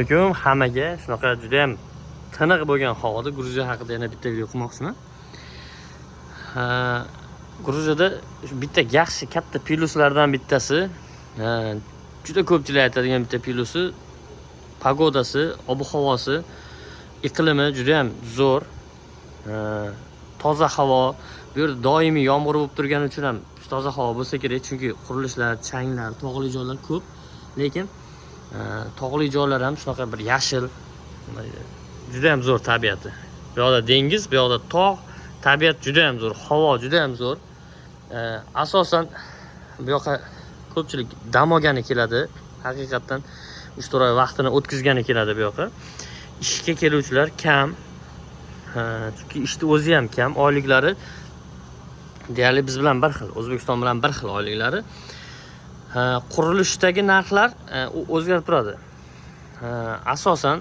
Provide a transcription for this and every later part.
Assalomu hammaga shunaqa juda ham tiniq bo'lgan havoda Gruziya haqida yana bitta video qilmoqchiman. Gruziyada bitta yaxshi katta plyuslardan bittasi, juda ko'pchilik aytadigan bitta plyusi pagodasi, ob-havosi, iqlimi juda ham zo'r. Toza havo, bu yerda doimiy yomg'ir bo'lib turgani uchun ham toza havo bo'lsa kerak, chunki qurilishlar, changlar, tog'li joylar ko'p, lekin tog'li joylar ham shunaqa bir yashil, juda ham zo'r tabiati. Bu yoqda dengiz, bu yoqda tog', tabiat juda ham zo'r, havo juda ham zo'r. Asosan bu yoqqa ko'pchilik dam olgani keladi, haqiqatan 3-4 oy vaqtini o'tkazgani keladi bu yoqqa. Ishga keluvchilar kam. Chunki ishni o'zi ham kam, oyliklari deyarli biz bilan bir xil, O'zbekiston bilan bir xil oyliklari. Qurilishdagi narxlar o'zgarib turadi. Asosan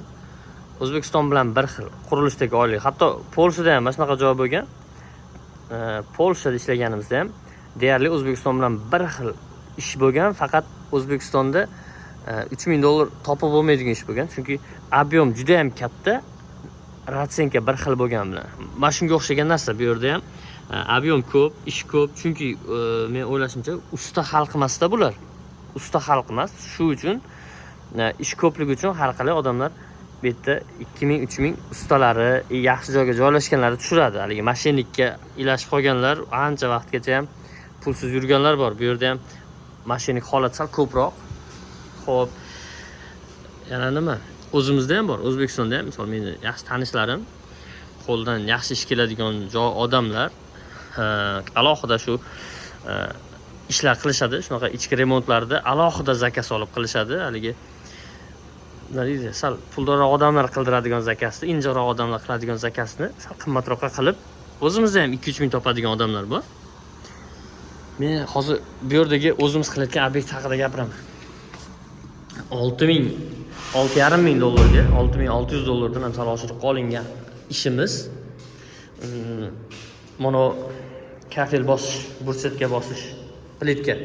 O'zbekiston bilan bir xil qurilishdagi oylik. Hatto Polshada ham shunaqa joy bo'lgan. Polshada ishlaganimizda ham deyarli O'zbekiston bilan bir xil ish bo'lgan, faqat O'zbekistonda $3000 topib bo'lmaydigan ish bo'lgan, chunki ob'yom juda ham katta, ratsenka bir xil bo'lgan bilan. Mana shunga o'xshagan narsa bu yerda ham. Ob'yom ko'p, ish ko'p, chunki men o'ylashimcha usta xalq emasda bular. Usta xalq emas, shu uchun ish ko'pligi uchun har qalay odamlar bu yerda 2000-3000 ustalari yaxshi joyga joylashganlari tushiradi. Haligi mashinlikka ilashib qolganlar, ancha vaqtgacha ham pulsiz yurganlar bor. Bu yerda ham mashinlik holat sal ko'proq. Xo'p, yana nima? O'zimizda ham bor, O'zbekistonda ham, misol meni yaxshi tanishlarim, qo'ldan yaxshi ish keladigan odamlar alohida shu ishlar qilishadi, shunaqa ichki remontlarda alohida zakaz olib qilishadi. Haligi nima deydi, sal puldorroq odamlar qildiradigan zakasni, injiqroq odamlar qiladigan zakasni sal qimmatroqqa qilib, o'zimizda ham 2-3 ming topadigan odamlar bor. Men hozir bu yerdagi o'zimiz qilayotgan obyekt haqida gapiraman. $6,500 $6,600 ham sal oshirib qolingan ishimiz. Mana kafel bosish, bursetka bosish, plitka.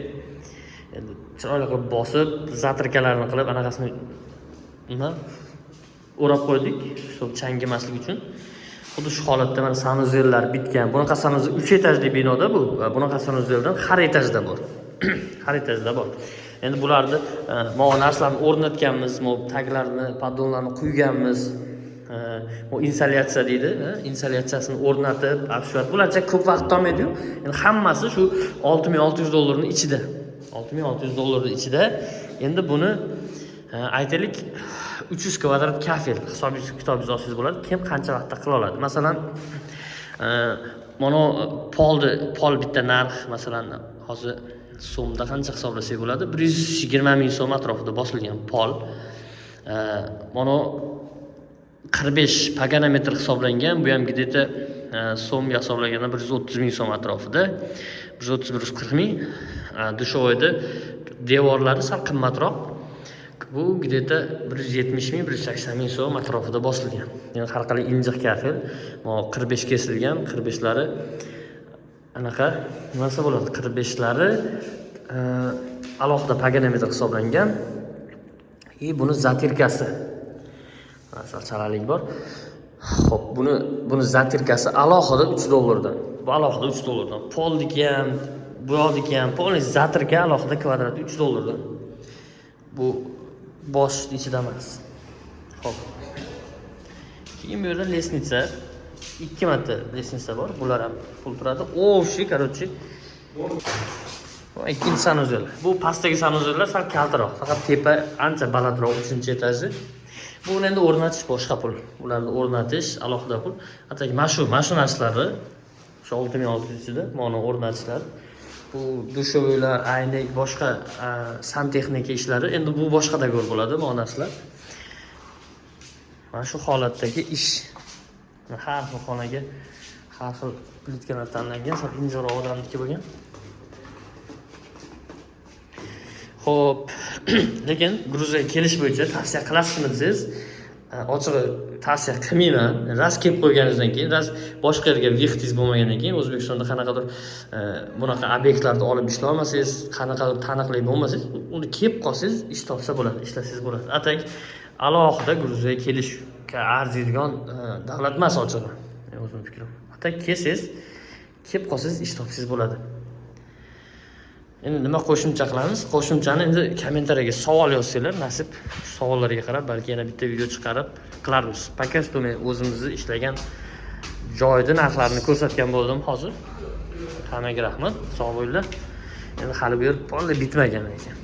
Endi chiroyli qilib bosib, zatrkalarni qilib, anaqasini o'rab qo'ydik, shu chang yemaslik uchun. Xuddi shu holatda mana sanuzellar bitgan. Bunaqa sanuzel 3 etajli binoda bu. Bunaqa sanuzeldan har etajda bor. Har etajda bor. Endi bularni mana narsalarni o'rnatganmiz, mana taglarni, podollarni quyganmiz. O insolyatsiya deydi, insolyatsiyasini o'rnatib, afshvat. Bularcha ko'p vaqt olmaydi-yu. Endi hammasi shu $6,600 ning ichida. $6,600 ichida. Endi buni aytaylik 300 kvadrat kafel kitobingiz olsangiz bo'ladi. Kim qancha vaqtda qila oladi? Masalan, mana pol bitta narx, masalan, hozir so'mda qancha hisoblasak bo'ladi? 120 ming so'm atrofida bosilgan pol. Mana 45 paganometr hisoblangan, bu ham gideta so'mga hisoblaganda 130 ming so'm atrofida. 130-140 ming. Dushovoyda devorlari sal qimmatroq. Bu gideta 170 ming, 180 ming so'm atrofida bosilgan. Ya'ni har qalay injiq kafel, 45 kesilgan, 45lari anaqa nimasi bo'ladi? 45lari alohida paganometr hisoblangan. Buni zatirkasi. Masal chalalik bor. Xo'p, buni zatirkasi alohida $3 dan. Bu alohida $3 dan. Poldiki ham, bu yoqdiki ham, polni zatirka alohida kvadrati $3 dan. Bu bosh ichida emas. Xo'p. Keyin bu yerda lesnitsa, 2 marta lesnitsa bor. Bular ham pul turadi. O'shi, короче. Ikkinchi sanuzel. Bu pastdagi sanuzellar sal kaltaroq, faqat tepa ancha balandroq 3-etajli. Buni endi o'rnatish boshqa pul. Ularni o'rnatish alohida pul. Hattoki mana shu narsalarni shu 6,600 ichida mana o'rnatishlar. Bu dushovoylar, aynak, boshqa santexnika ishlari, endi bu boshqada ko'r bo'ladi, bu narsalar. Mana shu holatdagi ish. Har xil xonaga har xil plitkalar tanlangan, sal injiqroq odamniki bo'lgan. Xo'p, lekin Gruziyaga kelish bo'yicha tavsiya qilasizmi desangiz, ochig'i tavsiya qilmayman. Raz kelib qo'yganingizdan keyin, raz boshqa yerga vaqtingiz bo'lmagandan keyin O'zbekistonda qanaqadir bunaqa obyektlarni olib ishlay olmasangiz, qanaqadir taniqli bo'lmasangiz, uni kelib qolsangiz, ish topsa bo'ladi, ishlasangiz bo'ladi. Atak alohida Gruziyaga kelishga arziydigan davlat emas ochig'i. O'zimning fikrim. Hatto kelsangiz, kelib qolsangiz ish topsangiz bo'ladi. Endi nima qo'shimcha qilamiz? Qo'shimchani endi kommentariyaga savol yozsanglar, nasib savollarga qarab balki yana bitta video chiqarib qilarmiz. Poka что men o'zimizni ishlagan joyda narxlarini ko'rsatgan bo'ldim hozir. Hammaga rahmat, sog' bo'linglar. Endi hali bu yer bitmagan ekan.